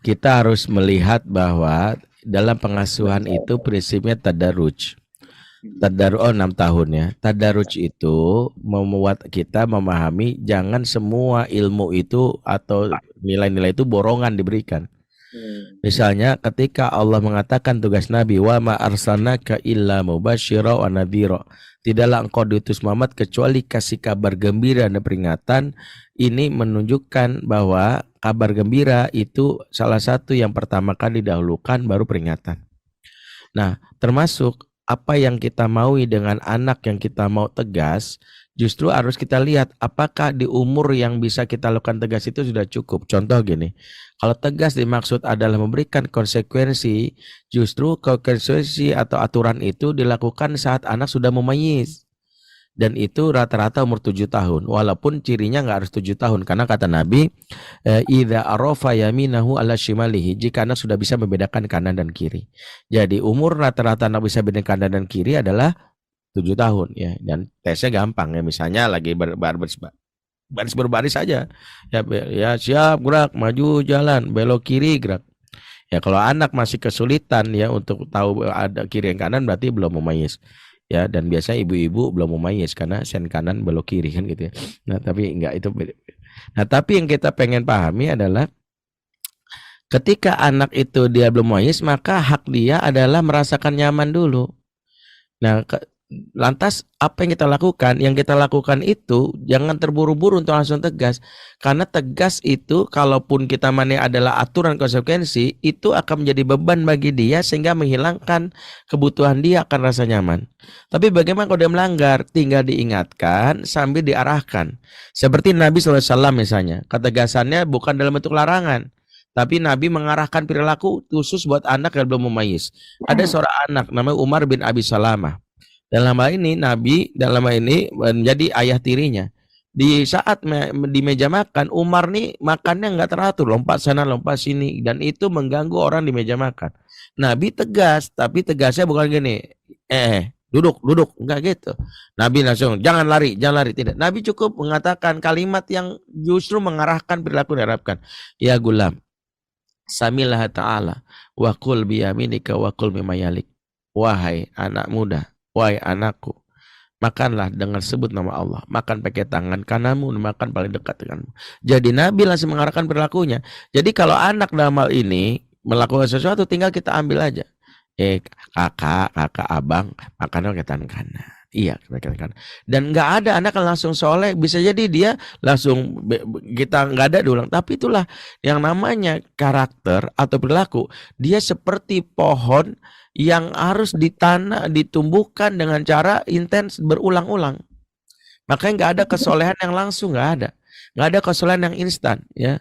kita harus melihat bahwa dalam pengasuhan itu prinsipnya tadarruj. Tadarruj 6 tahun ya. Tadarruj itu membuat kita memahami jangan semua ilmu itu atau nilai-nilai itu borongan diberikan. Misalnya ketika Allah mengatakan tugas Nabi, wa ma arsalnaka illa mubasyira wa nadhira. Tidaklah engkau diutus Muhammad kecuali kasih kabar gembira dan peringatan. Ini menunjukkan bahwa kabar gembira itu salah satu yang pertama kali didahulukan, baru peringatan. Nah, termasuk apa yang kita maui dengan anak yang kita mau tegas, justru harus kita lihat apakah di umur yang bisa kita lakukan tegas itu sudah cukup. Contoh gini, kalau tegas dimaksud adalah memberikan konsekuensi, justru konsekuensi atau aturan itu dilakukan saat anak sudah memayis. Dan itu rata-rata umur 7 tahun. Walaupun cirinya nggak harus 7 tahun. Karena kata Nabi, idza arafa yaminahu ala shimalihi, jika anak sudah bisa membedakan kanan dan kiri. Jadi umur rata-rata anak bisa bedakan kanan dan kiri adalah 7 tahun ya. Dan tesnya gampang ya. Misalnya lagi baris berbaris saja. Ya siap gerak, maju jalan, belok kiri gerak. Ya kalau anak masih kesulitan ya untuk tahu ada kiri dan kanan, berarti belum memayis. Ya, dan biasanya ibu-ibu belum memayis karena sen kanan belok kiri kan gitu ya. Nah tapi enggak itu. Nah tapi yang kita pengen pahami adalah ketika anak itu dia belum memayis, maka hak dia adalah merasakan nyaman dulu. Nah lantas apa yang kita lakukan? Yang kita lakukan itu jangan terburu-buru untuk langsung tegas. Karena tegas itu kalaupun kita mani adalah aturan konsekuensi, itu akan menjadi beban bagi dia sehingga menghilangkan kebutuhan dia akan rasa nyaman. Tapi bagaimana kalau dia melanggar? Tinggal diingatkan sambil diarahkan. Seperti Nabi SAW misalnya, ketegasannya bukan dalam bentuk larangan, tapi Nabi mengarahkan perilaku khusus buat anak yang belum memayis. Ada seorang anak namanya Umar bin Abi Salamah. Dalam hal ini Nabi menjadi ayah tirinya. Di saat di meja makan, Umar nih makannya nggak teratur, lompat sana lompat sini, dan itu mengganggu orang di meja makan. Nabi tegas, tapi tegasnya bukan gini, duduk, nggak gitu. Nabi langsung jangan lari, tidak. Nabi cukup mengatakan kalimat yang justru mengarahkan perilaku diharapkan. Ya gulam, samilah ta'ala, wa qul biyaminika wa qul mimayalik. Wahai anak muda, wahai anakku, makanlah dengan sebut nama Allah. Makan pakai tangan kananmu, makan paling dekat denganmu. Jadi Nabi langsung mengarahkan perilakunya. Jadi kalau anak dalam hal ini melakukan sesuatu, tinggal kita ambil aja. Kakak, abang, makannya pakai tangan kanan. Iya, pakai tangan kanan. Dan nggak ada anak yang langsung soleh. Bisa jadi dia langsung, kita nggak ada diulang. Tapi itulah yang namanya karakter atau perilaku. Dia seperti pohon yang harus ditumbuhkan dengan cara intens berulang-ulang. Makanya nggak ada kesolehan yang langsung, nggak ada kesolehan yang instan ya.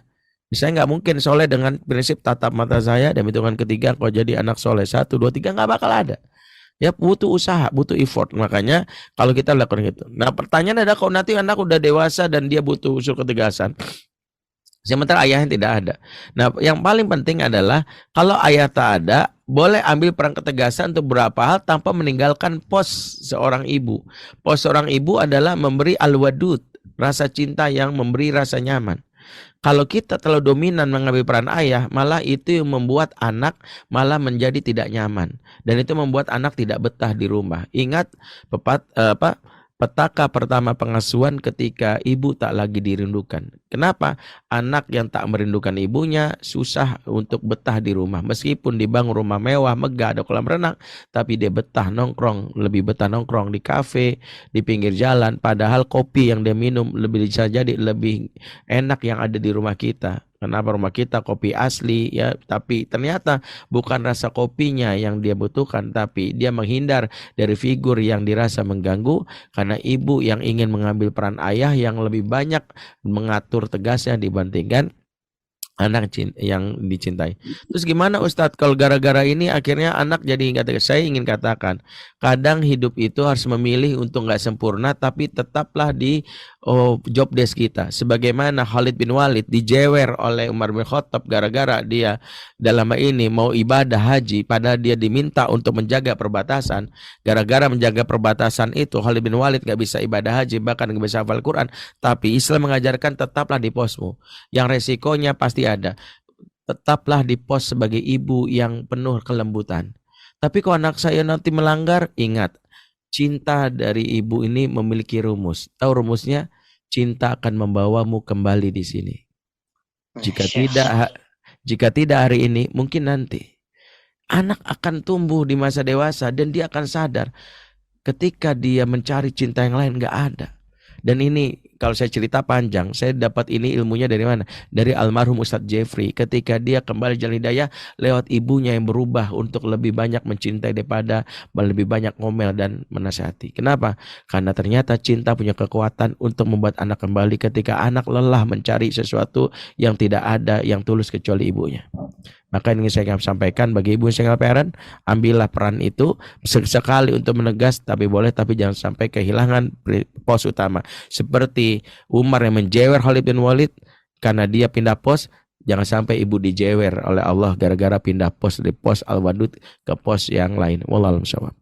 Misalnya nggak mungkin soleh dengan prinsip tatap mata saya dan hitungan ketiga kau jadi anak soleh 1, 2, 3, nggak bakal ada. Ya butuh usaha, butuh effort. Makanya kalau kita lakukan itu. Nah pertanyaan adalah kalau nanti anak udah dewasa dan dia butuh usul ketegasan, sementara ayahnya tidak ada. Nah yang paling penting adalah kalau ayah tak ada, boleh ambil peran ketegasan untuk beberapa hal tanpa meninggalkan pos seorang ibu. Pos seorang ibu adalah memberi al-wadud, rasa cinta yang memberi rasa nyaman. Kalau kita terlalu dominan mengambil peran ayah, malah itu yang membuat anak malah menjadi tidak nyaman. Dan itu membuat anak tidak betah di rumah. Ingat petaka pertama pengasuhan ketika ibu tak lagi dirindukan. Kenapa? Anak yang tak merindukan ibunya susah untuk betah di rumah. Meskipun dibangun rumah mewah, megah, ada kolam renang, tapi dia betah nongkrong, lebih betah nongkrong di kafe, di pinggir jalan. Padahal kopi yang dia minum bisa jadi lebih enak yang ada di rumah kita. Kenapa rumah kita kopi asli ya, tapi ternyata bukan rasa kopinya yang dia butuhkan, tapi dia menghindar dari figur yang dirasa mengganggu karena ibu yang ingin mengambil peran ayah yang lebih banyak mengatur tegasnya dibandingkan anak yang dicintai. Terus gimana Ustadz kalau gara-gara ini akhirnya anak jadi nggak tegas? Saya ingin katakan kadang hidup itu harus memilih untuk nggak sempurna tapi tetaplah di job desk kita. Sebagaimana Khalid bin Walid dijewer oleh Umar bin Khattab gara-gara dia dalam ini mau ibadah haji, padahal dia diminta untuk menjaga perbatasan. Gara-gara menjaga perbatasan itu Khalid bin Walid nggak bisa ibadah haji, bahkan nggak bisa hafal Quran. Tapi Islam mengajarkan tetaplah di posmu. Yang resikonya pasti ada. tetaplah di pos sebagai ibu yang penuh kelembutan. Tapi kalau anak saya nanti melanggar, ingat, cinta dari ibu ini memiliki rumus. Tahu rumusnya? Cinta akan membawamu kembali di sini. Jika tidak, jika tidak hari ini, mungkin nanti. Anak akan tumbuh di masa dewasa dan dia akan sadar ketika dia mencari cinta yang lain nggak ada. Dan ini kalau saya cerita panjang, saya dapat ini ilmunya dari mana? Dari almarhum Ustadz Jeffrey. Ketika dia kembali jalan hidayah lewat ibunya yang berubah untuk lebih banyak mencintai daripada lebih banyak ngomel dan menasihati. Kenapa? Karena ternyata cinta punya kekuatan untuk membuat anak kembali ketika anak lelah mencari sesuatu yang tidak ada yang tulus kecuali ibunya. Maka ingin saya sampaikan bagi ibu single parent, ambillah peran itu sekali untuk menegas, tapi boleh, tapi jangan sampai kehilangan pos utama. Seperti Umar yang menjewer Khalid bin Walid karena dia pindah pos, jangan sampai ibu dijewer oleh Allah gara-gara pindah pos dari pos Al-Wadud ke pos yang lain. Wallahu a'lam bishawab.